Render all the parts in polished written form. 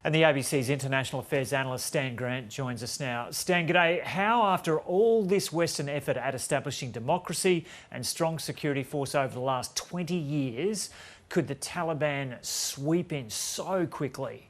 And the ABC's international affairs analyst Stan Grant joins us now. Stan, g'day. How, after all this Western effort at establishing democracy and strong security force over the last 20 years, could the Taliban sweep in so quickly?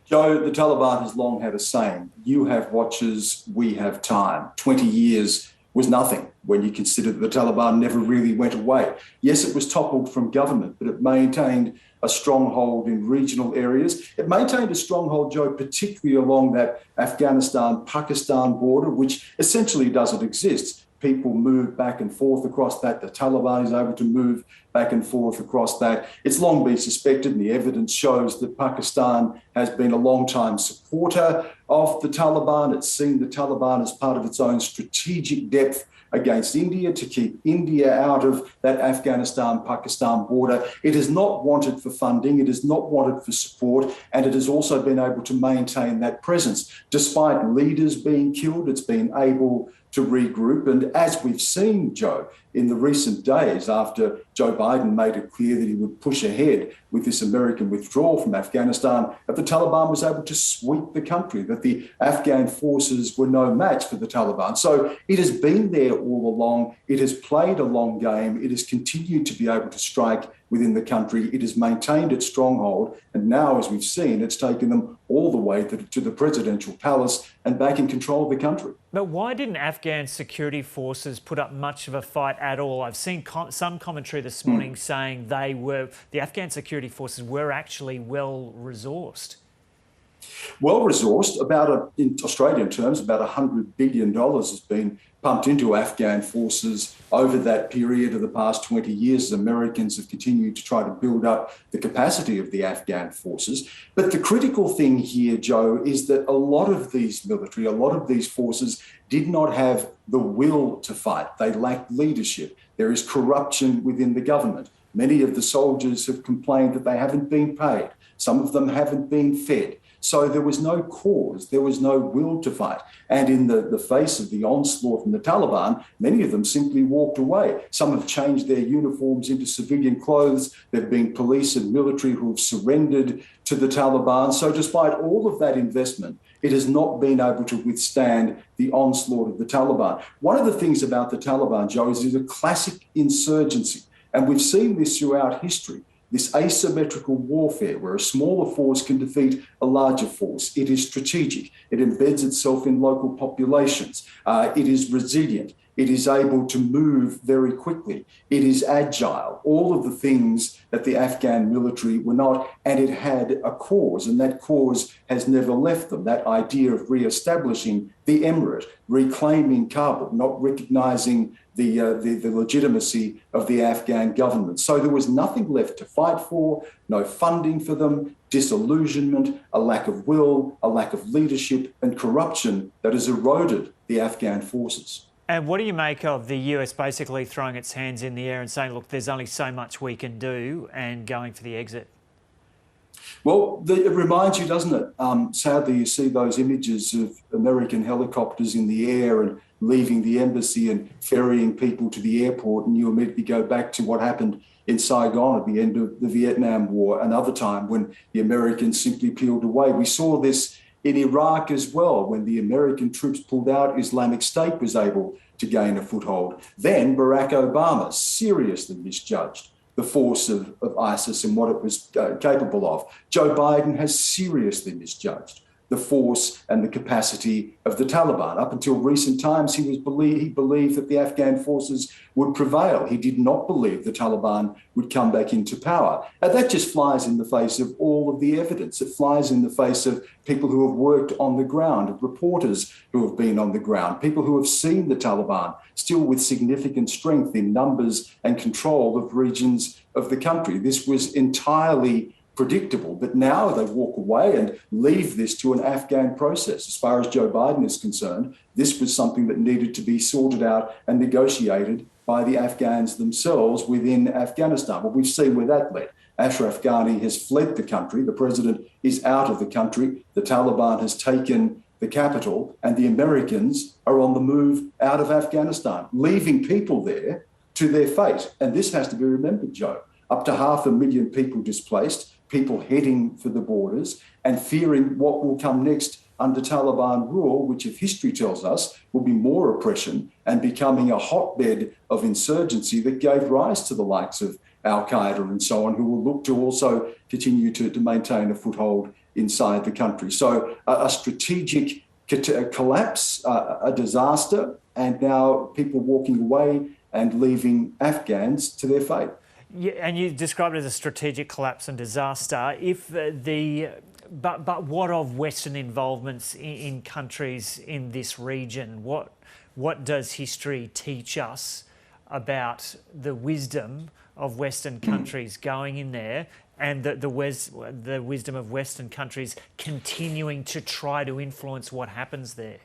Joe, the Taliban has long had a saying, you have watches, we have time. 20 years was nothing when you consider that the Taliban never really went away. Yes, it was toppled from government, but it maintained a stronghold in regional areas. It maintained a stronghold, Joe, particularly along that Afghanistan-Pakistan border, which essentially doesn't exist. People move back and forth across that. The Taliban is able to move back and forth across that. It's long been suspected, and the evidence shows that Pakistan has been a long-time supporter of the Taliban. It's seen the Taliban as part of its own strategic depth against India to keep India out of that Afghanistan-Pakistan border. It is not wanted for funding, it is not wanted for support, and it has also been able to maintain that presence. Despite leaders being killed, it's been able to regroup. And as we've seen, Joe, in the recent days after Joe Biden made it clear that he would push ahead with this American withdrawal from Afghanistan, that the Taliban was able to sweep the country, that the Afghan forces were no match for the Taliban. So it has been there all along. It has played a long game. It has continued to be able to strike within the country. It has maintained its stronghold. And now, as we've seen, it's taken them all the way to the presidential palace and back in control of the country. But why didn't Afghan security forces put up much of a fight at all? I've seen some commentary this morning saying the Afghan security forces were actually well-resourced. Well-resourced, in Australian terms, about $100 billion has been pumped into Afghan forces over that period of the past 20 years as Americans have continued to try to build up the capacity of the Afghan forces. But the critical thing here, Joe, is that a lot of these military, a lot of these forces did not have the will to fight. They lacked leadership. There is corruption within the government. Many of the soldiers have complained that they haven't been paid. Some of them haven't been fed. So there was no cause, there was no will to fight. And in the face of the onslaught from the Taliban, many of them simply walked away. Some have changed their uniforms into civilian clothes. There have been police and military who have surrendered to the Taliban. So despite all of that investment, it has not been able to withstand the onslaught of the Taliban. One of the things about the Taliban, Joe, is it's a classic insurgency. And we've seen this throughout history. This asymmetrical warfare where a smaller force can defeat a larger force. It is strategic. It embeds itself in local populations. It is resilient. It is able to move very quickly. It is agile. All of the things that the Afghan military were not, and it had a cause, and that cause has never left them. That idea of re-establishing the emirate, reclaiming Kabul, not recognising the legitimacy of the Afghan government. So there was nothing left to fight for, no funding for them, disillusionment, a lack of will, a lack of leadership and corruption that has eroded the Afghan forces. And what do you make of the US basically throwing its hands in the air and saying, look, there's only so much we can do, and going for the exit? Well, it reminds you, doesn't it? Sadly, you see those images of American helicopters in the air and leaving the embassy and ferrying people to the airport, and you immediately go back to what happened in Saigon at the end of the Vietnam War, another time when the Americans simply peeled away. We saw this in Iraq as well. When the American troops pulled out, Islamic State was able to gain a foothold. Then Barack Obama seriously misjudged the force of ISIS and what it was capable of. Joe Biden has seriously misjudged the force and the capacity of the Taliban. Up until recent times, he believed that the Afghan forces would prevail. He did not believe the Taliban would come back into power. And that just flies in the face of all of the evidence. It flies in the face of people who have worked on the ground, of reporters who have been on the ground, people who have seen the Taliban still with significant strength in numbers and control of regions of the country. This was entirely predictable, but now they walk away and leave this to an Afghan process. As far as Joe Biden is concerned, this was something that needed to be sorted out and negotiated by the Afghans themselves within Afghanistan. But we've seen where that led. Ashraf Ghani has fled the country. The president is out of the country. The Taliban has taken the capital, and the Americans are on the move out of Afghanistan, leaving people there to their fate. And this has to be remembered, Joe. Up to 500,000 people displaced, people heading for the borders, and fearing what will come next under Taliban rule, which, if history tells us, will be more oppression and becoming a hotbed of insurgency that gave rise to the likes of Al-Qaeda and so on, who will look to also continue to maintain a foothold inside the country. So a strategic collapse, a disaster, and now people walking away and leaving Afghans to their fate. Yeah, and you described it as a strategic collapse and disaster. But what of Western involvements in countries in this region? What does history teach us about the wisdom of Western countries going in there, and the wisdom of Western countries continuing to try to influence what happens there?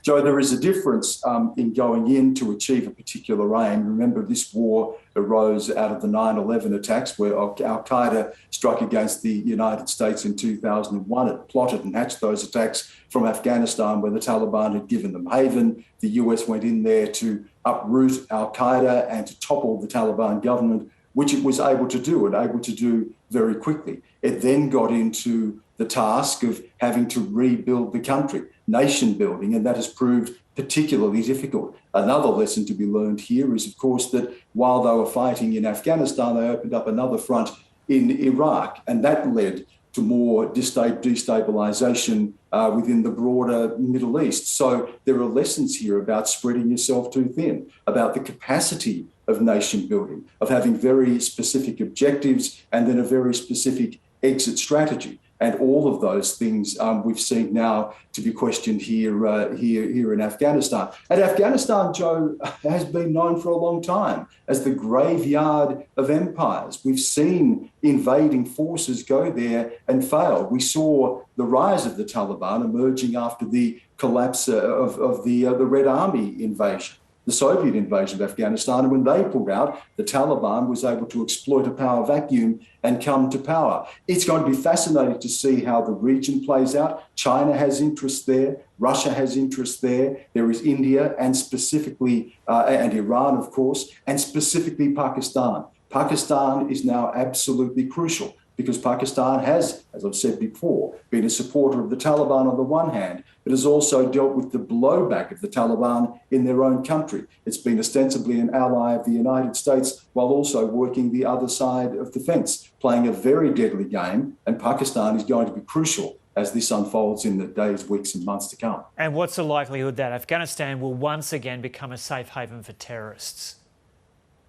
Joe, there is a difference in going in to achieve a particular aim. Remember, this war arose out of the 9/11 attacks, where Al-Qaeda struck against the United States in 2001. It plotted and hatched those attacks from Afghanistan, where the Taliban had given them haven. The US went in there to uproot Al-Qaeda and to topple the Taliban government, which it was able to do, and able to do very quickly. It then got into the task of having to rebuild the country, nation building, and that has proved particularly difficult. Another lesson to be learned here is, of course, that while they were fighting in Afghanistan, they opened up another front in Iraq, and that led to more destabilisation within the broader Middle East. So there are lessons here about spreading yourself too thin, about the capacity of nation building, of having very specific objectives and then a very specific exit strategy. And all of those things we've seen now to be questioned here in Afghanistan. And Afghanistan, Joe, has been known for a long time as the graveyard of empires. We've seen invading forces go there and fail. We saw the rise of the Taliban emerging after the collapse of the Red Army invasion, the Soviet invasion of Afghanistan. And when they pulled out, the Taliban was able to exploit a power vacuum and come to power. It's going to be fascinating to see how the region plays out. China has interest there. Russia has interest there. There is India and specifically, and Iran, of course, and specifically Pakistan. Pakistan is now absolutely crucial, because Pakistan has, as I've said before, been a supporter of the Taliban on the one hand, but has also dealt with the blowback of the Taliban in their own country. It's been ostensibly an ally of the United States while also working the other side of the fence, playing a very deadly game, and Pakistan is going to be crucial as this unfolds in the days, weeks and months to come. And what's the likelihood that Afghanistan will once again become a safe haven for terrorists?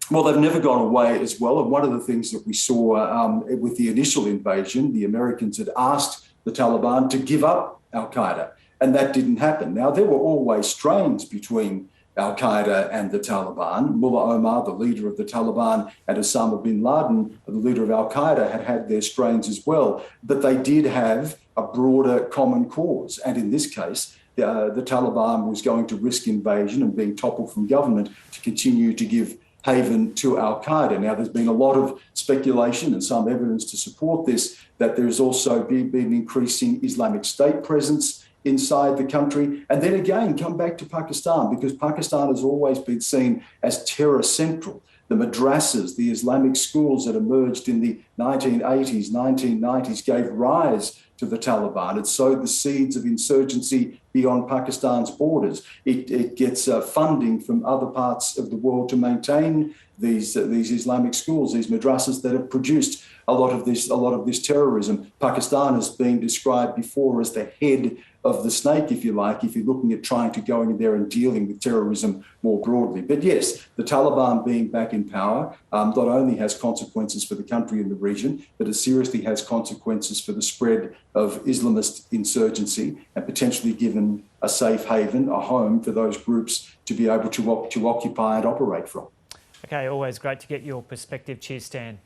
Well, they've never gone away as well. And one of the things that we saw with the initial invasion, the Americans had asked the Taliban to give up Al-Qaeda, and that didn't happen. Now, there were always strains between Al-Qaeda and the Taliban. Mullah Omar, the leader of the Taliban, and Osama bin Laden, the leader of Al-Qaeda, had their strains as well. But they did have a broader common cause. And in this case, the Taliban was going to risk invasion and being toppled from government to continue to give haven to Al-Qaeda. Now, there's been a lot of speculation and some evidence to support this, that there's also been increasing Islamic State presence inside the country. And then again, come back to Pakistan, because Pakistan has always been seen as terror central. The madrasas, the Islamic schools that emerged in the 1980s, 1990s gave rise to the Taliban. It sowed the seeds of insurgency beyond Pakistan's borders. It gets funding from other parts of the world to maintain these Islamic schools, these madrasas that have produced a lot of this terrorism. Pakistan has been described before as the head of the snake, if you like, if you're looking at trying to go in there and dealing with terrorism more broadly. But yes, the Taliban being back in power not only has consequences for the country and the region, but it seriously has consequences for the spread of Islamist insurgency, and potentially given a safe haven, a home for those groups to be able to occupy and operate from. Okay, always great to get your perspective. Cheers, Stan.